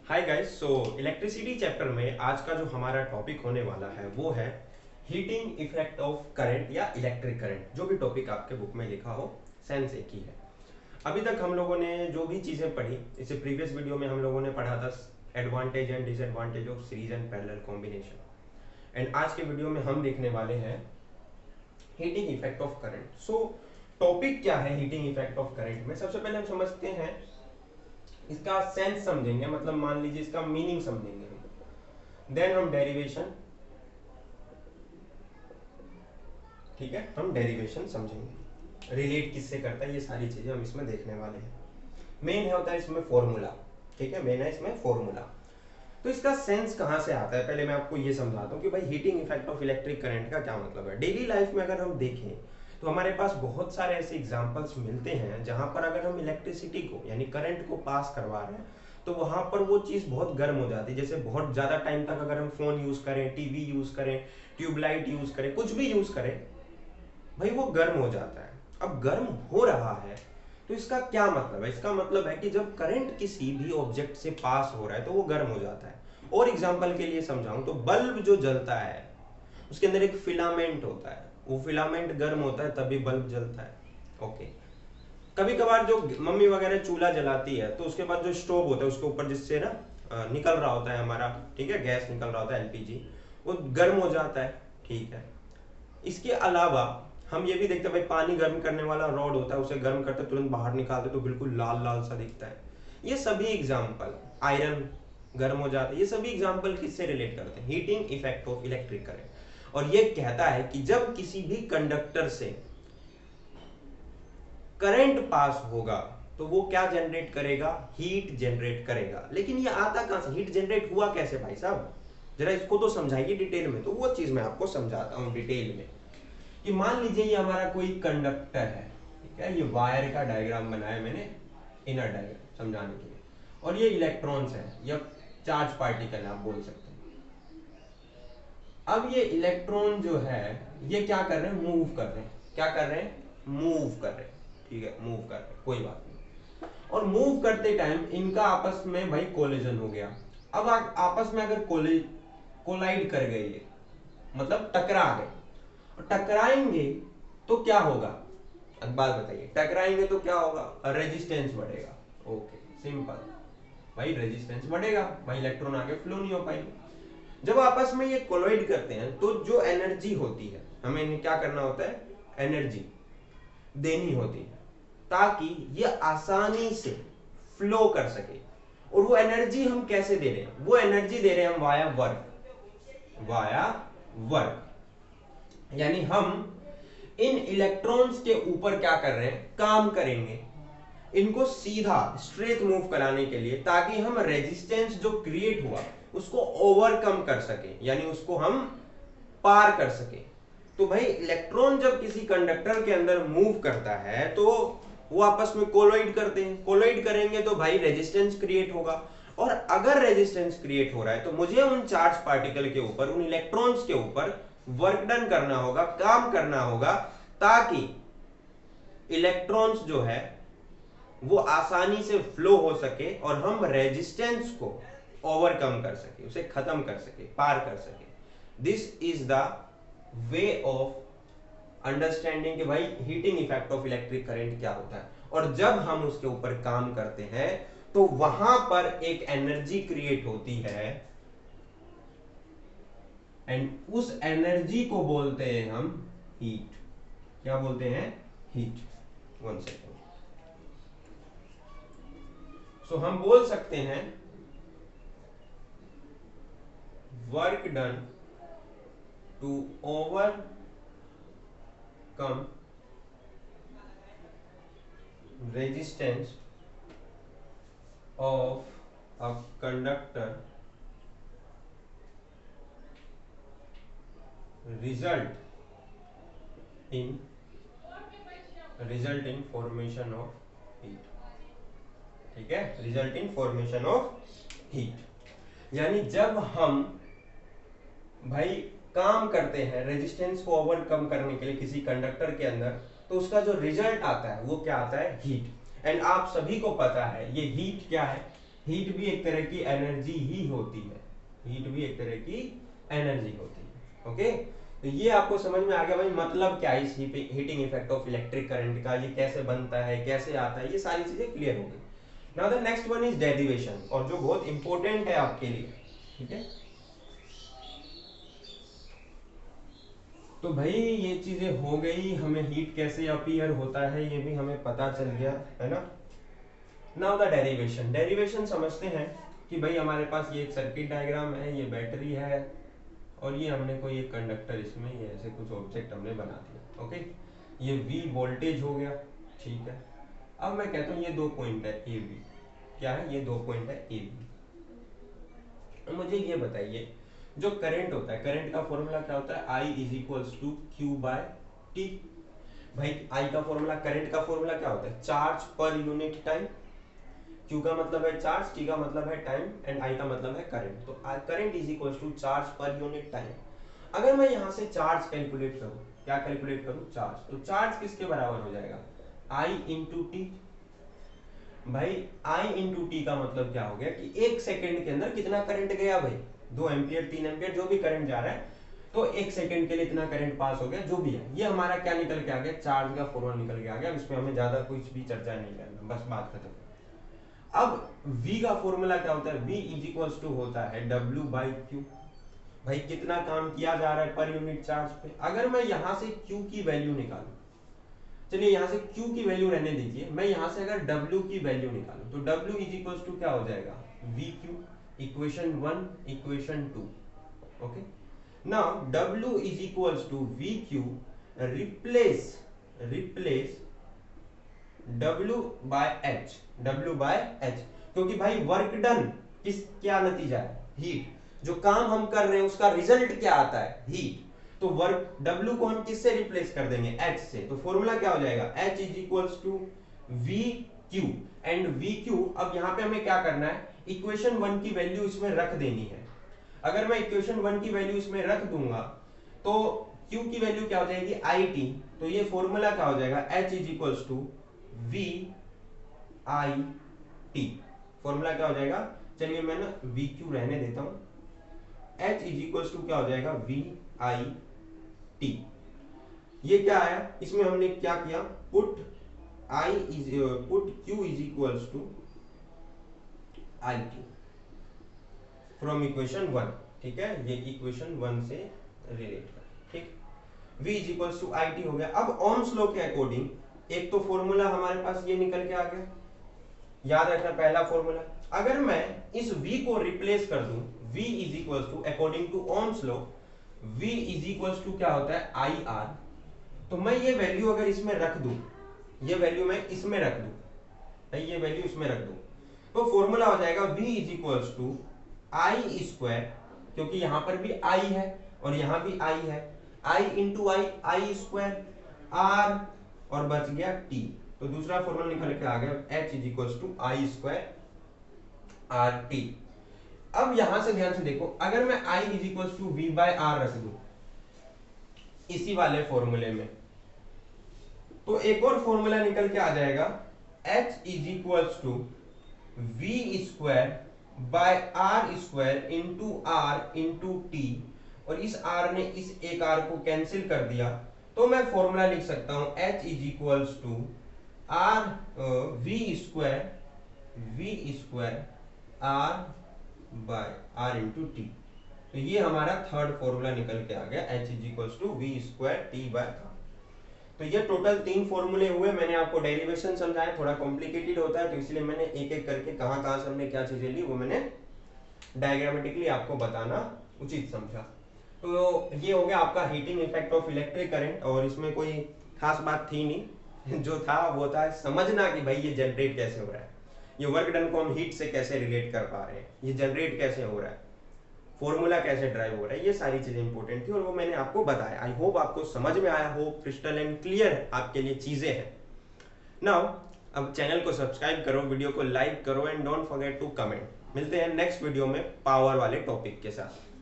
हाय guys. So electricity chapter में आज का जो हमारा टॉपिक होने वाला है वो है हीटिंग इफेक्ट ऑफ करंट या इलेक्ट्रिक करंट। जो भी टॉपिक आपके बुक में लिखा हो, सेंस एक ही है। अभी तक हम लोगों ने जो भी चीज़ें पढ़ी, इससे प्रीवियस वीडियो में हम लोगों ने पढ़ा था advantage and disadvantage of series and parallel combination. And आज के वीडियो में हम देखने वाले हैं heating effect of current. So topic क्या है हीटिंग इफेक्ट ऑफ करंट में? सबसे पहले हम समझते हैं इसका सेंस समझेंगे, मतलब मान लीजिए इसका मीनिंग समझेंगे हम। देन हम डेरिवेशन, ठीक है, हम डेरिवेशन समझेंगे, रिलेट किससे करता है, ये सारी चीजें हम इसमें देखने वाले हैं। मेन है होता है इसमें फॉर्मूला, ठीक है, मेन है इसमें फॉर्मूला। तो इसका सेंस कहाँ से आता है, पहले मैं आपको ये समझाता हूँ कि भाई heating effect of electric current का क्या मतलब है। डेली लाइफ में अगर हम देखें तो हमारे पास बहुत सारे ऐसे एग्जांपल्स मिलते हैं जहां पर अगर हम इलेक्ट्रिसिटी को यानी करंट को पास करवा रहे हैं तो वहां पर वो चीज बहुत गर्म हो जाती है। जैसे बहुत ज्यादा टाइम तक अगर हम फोन यूज करें, टीवी यूज करें, ट्यूबलाइट यूज करें, कुछ भी यूज करें, भाई वो गर्म हो जाता है। अब गर्म हो रहा है तो इसका क्या मतलब है? इसका मतलब है कि जब करंट किसी भी ऑब्जेक्ट से पास हो रहा है तो वो गर्म हो जाता है। और एग्जांपल के लिए समझाऊं तो बल्ब जो जलता है उसके अंदर एक फिलामेंट होता है, वो फिलामेंट गर्म होता है तभी बल्ब जलता है। ओके। कभी कभार जो मम्मी वगैरह चूल्हा जलाती है तो उसके बाद जो स्टोव होता है उसके ऊपर जिससे ना निकल रहा होता है हमारा, ठीक है, गैस निकल रहा होता है, एलपीजी, वो गर्म हो जाता है, ठीक है। इसके अलावा हम ये भी देखते हैं भाई पानी गर्म करने वाला रॉड होता है, उसे गर्म करते तुरंत बाहर निकालते तो बिल्कुल लाल लाल सा दिखता है। ये सभी एग्जाम्पल, आयरन गर्म हो जाता है, ये सभी एग्जाम्पल किससे रिलेट करते हैं? Heating effect of electric current. और ये कहता है कि जब किसी भी कंडक्टर से करंट पास होगा तो वो क्या जनरेट करेगा? हीट जनरेट करेगा। लेकिन ये आता कहां से? हीट जनरेट हुआ कैसे भाई साहब? जरा इसको तो समझाइए डिटेल में। तो वो चीज मैं आपको समझाता हूं डिटेल में कि मान लीजिए ये हमारा कोई कंडक्टर है, ठीक है, ये वायर का डायग्राम बनाया मैंने, इनर डायग्राम समझाने के लिए, और ये इलेक्ट्रॉन्स है या चार्ज पार्टिकल आप बोल सकते हैं। अब ये इलेक्ट्रॉन जो है ये क्या कर रहे हैं? मूव कर रहे हैं। क्या कर रहे हैं? मूव कर रहे हैं, ठीक है, मूव कर रहे हैं, कोई बात नहीं। और मूव करते टाइम इनका आपस में भाई कोलिजन हो गया। अब आपस में अगर कोलाइड कर गए, ये मतलब टकरा गए, और टकराएंगे तो क्या होगा? अब बात बताइए, टकराएंगे तो क्या होगा? रेजिस्टेंस बढ़ेगा। ओके, सिंपल, भाई रेजिस्टेंस बढ़ेगा, भाई इलेक्ट्रॉन आगे फ्लो नहीं हो पाएंगे। जब आपस में ये कोलाइड करते हैं तो जो एनर्जी होती है, हमें इन्हें क्या करना होता है? एनर्जी देनी होती है ताकि ये आसानी से फ्लो कर सके। और वो एनर्जी हम कैसे दे रहे हैं? वो एनर्जी दे रहे हैं हम वाया वर्क, वाया वर्क। यानी हम इन इलेक्ट्रॉन्स के ऊपर क्या कर रहे हैं? काम करेंगे, इनको सीधा स्ट्रेट मूव कराने के लिए, ताकि हम रेजिस्टेंस जो क्रिएट हुआ उसको ओवरकम कर सके, यानी उसको हम पार कर सके। तो भाई इलेक्ट्रॉन जब किसी कंडक्टर के अंदर मूव करता है तो वो आपस में कोलाइड करते हैं। कोलाइड करेंगे तो भाई रेजिस्टेंस क्रिएट होगा, और अगर रेजिस्टेंस क्रिएट हो रहा है तो मुझे उन चार्ज पार्टिकल के ऊपर, उन इलेक्ट्रॉन्स के ऊपर वर्क डन करना होगा, काम करना होगा, ताकि इलेक्ट्रॉन्स जो है वो आसानी से फ्लो हो सके और हम रेजिस्टेंस को ओवरकम कर सके, उसे खत्म कर सके, पार कर सके। This is the way of understanding कि भाई heating effect of electric current क्या होता है। और जब हम उसके ऊपर काम करते हैं तो वहां पर एक एनर्जी क्रिएट होती है, एंड उस एनर्जी को बोलते हैं हम हीट। क्या बोलते हैं? हीट। One second. सो हम बोल सकते हैं work done to overcome resistance of a conductor result in formation of heat, ठीक है, result in formation of heat. यानी जब हम भाई काम करते हैं रेजिस्टेंस को ओवरकम करने के लिए किसी कंडक्टर के अंदर, तो उसका जो रिजल्ट आता है वो क्या आता है? हीट। एंड आप सभी को पता है ये हीट क्या है? हीट भी एक तरह की एनर्जी ही होती है, हीट भी एक तरह की एनर्जी होती है। ओके, तो ये आपको समझ में आ गया भाई मतलब क्या है इस heating effect of electric current का, ये कैसे बनता है, कैसे आता है, ये सारी चीजें क्लियर हो गई। Now the next one is derivation, और जो बहुत इंपॉर्टेंट है आपके लिए, ठीक है। तो भाई ये चीजें हो गई, हमें हीट कैसे अपीयर होता है ये भी हमें पता चल गया, है ना। नाउ द डेरिवेशन, डेरिवेशन समझते हैं कि भाई हमारे पास ये एक सर्किट डायग्राम है, ये बैटरी है, और ये हमने कोई एक कंडक्टर, इसमें ये ऐसे कुछ ऑब्जेक्ट हमने बना दिया। ओके, ये V वोल्टेज हो गया, ठीक है। अब मैं कहता हूँ ये दो पॉइंट है ए बी, क्या है, ये दो पॉइंट है ए बी। मुझे ये बताइए जो करंट होता है, करंट का फॉर्मूला क्या होता है, I is equals to Q by T. भाई I का फॉर्मूला, करंट का फॉर्मूला क्या होता है, charge per unit time. Q का मतलब है चार्ज, T का मतलब है टाइम, एंड I का मतलब है करंट। तो current is equals to charge per unit time. अगर मैं यहाँ से चार्ज कैलकुलेट करूँ, क्या कैलकुलेट करूँ, चार्ज, तो चार्ज किसके बराबर हो जाएगा, I इंटू टी। भाई I इंटू टी का मतलब क्या हो गया कि एक सेकंड के अंदर कितना करंट गया भाई, 2 एम्पियर 3 एम्पियर जो भी करंट जा रहा है, तो एक सेकंड के लिए इतना करंट पास हो गया, जो भी है। ये हमारा क्या निकल के आ गया, चार्ज का फॉर्मूला निकल के आ गया। इसमें हमें ज्यादा कुछ भी चर्चा नहीं करना, बस बात खत्म। अब V का फॉर्मूला क्या होता है, V इज इक्वल्स टू होता है W बाई क्यू। भाई कितना काम किया जा रहा है पर यूनिट चार्ज पे। अगर मैं यहां से Q की वैल्यू निकालूं, चलिए यहां से Q की वैल्यू रहने दीजिए, मैं यहां से अगर W की वैल्यू निकालूं तो W इज इक्वल्स टू क्या हो जाएगा, VQ, equation 1 equation 2। Okay, now W is equals to VQ, replace W by H, W by H, क्योंकि भाई वर्क डन किस, क्या नतीजा है, हीट। जो काम हम कर रहे हैं उसका रिजल्ट क्या आता है, हीट। तो वर्क W को हम किससे रिप्लेस कर देंगे, H से। तो फॉर्मूला क्या हो जाएगा, H is equals to VQ, and VQ, अब यहाँ पे हमें क्या करना है, इक्वेशन 1 की वैल्यू इसमें रख देनी है। अगर मैं इक्वेशन 1 की वैल्यू इसमें रख दूंगा तो Q की वैल्यू क्या हो जाएगी, IT। तो ये फॉर्मूला क्या हो जाएगा, H is equals to VIT। Formula क्या हो जाएगा, चलिए मैं ना VQ रहने देता हूं, H इज इक्वल्स टू क्या हो जाएगा, VIT। ये क्या आया, इसमें हमने क्या किया, put Q is equals to IT from equation 1, ठीक है, ये इक्वेशन 1 से रिलेट कर, ठीक। V is equals to IT हो गया। अब ओम्स लॉ के अकॉर्डिंग एक तो फॉर्मूला हमारे पास ये निकल के आ गया, याद रखना पहला फॉर्मूला। अगर मैं इस V को रिप्लेस कर दूं, V is equals to according to Ohm's law, V is equals to क्या होता है, IR। तो मैं ये वैल्यू अगर इसमें रख दूं, ये वैल्यू मैं इसमें रख दूं, ये वैल्यू इसमें रख दूं, तो फॉर्मूला हो जाएगा V is equals to I square, क्योंकि यहां पर भी I है और यहां भी I है, I into I square R, और बच गया T। तो दूसरा फॉर्मूला निकल के आ गया H is equals to I square RT। अब यहां से ध्यान से देखो, अगर मैं I is equals to V by R रख दूं इसी वाले फॉर्मूले में, तो एक और फॉर्मूला निकल के आ जाएगा H is equals to V square by R square into R into T, और इस R ने इस एक R को कैंसिल कर दिया, तो मैं फॉर्मूला लिख सकता हूं H is equals to V square R by R into T। तो ये हमारा थर्ड फॉर्मूला निकल के आ गया, H is equals to V square T by R। तो ये टोटल 3 फॉर्मूले हुए। मैंने आपको डेरिवेशन समझाया, थोड़ा कॉम्प्लिकेटेड होता है तो इसलिए मैंने एक एक करके कहां से हमने क्या चीजें ली वो मैंने डायग्रामेटिकली आपको बताना उचित समझा। तो ये हो गया आपका heating effect of electric current, और इसमें कोई खास बात थी नहीं जो था वो था समझना कि भाई ये जनरेट कैसे हो रहा है, ये वर्क डन को हम हीट से कैसे रिलेट कर पा रहे हैं, ये जनरेट कैसे हो रहा है, फॉर्मूला कैसे ड्राइव हो रहा है, ये सारी चीजें इंपॉर्टेंट थी और वो मैंने आपको बताया। आई होप आपको समझ में आया हो, क्रिस्टल एंड क्लियर आपके लिए चीजें हैं। नाउ अब चैनल को सब्सक्राइब करो, वीडियो को लाइक करो, and don't forget to comment. मिलते हैं नेक्स्ट वीडियो में पावर वाले टॉपिक के साथ।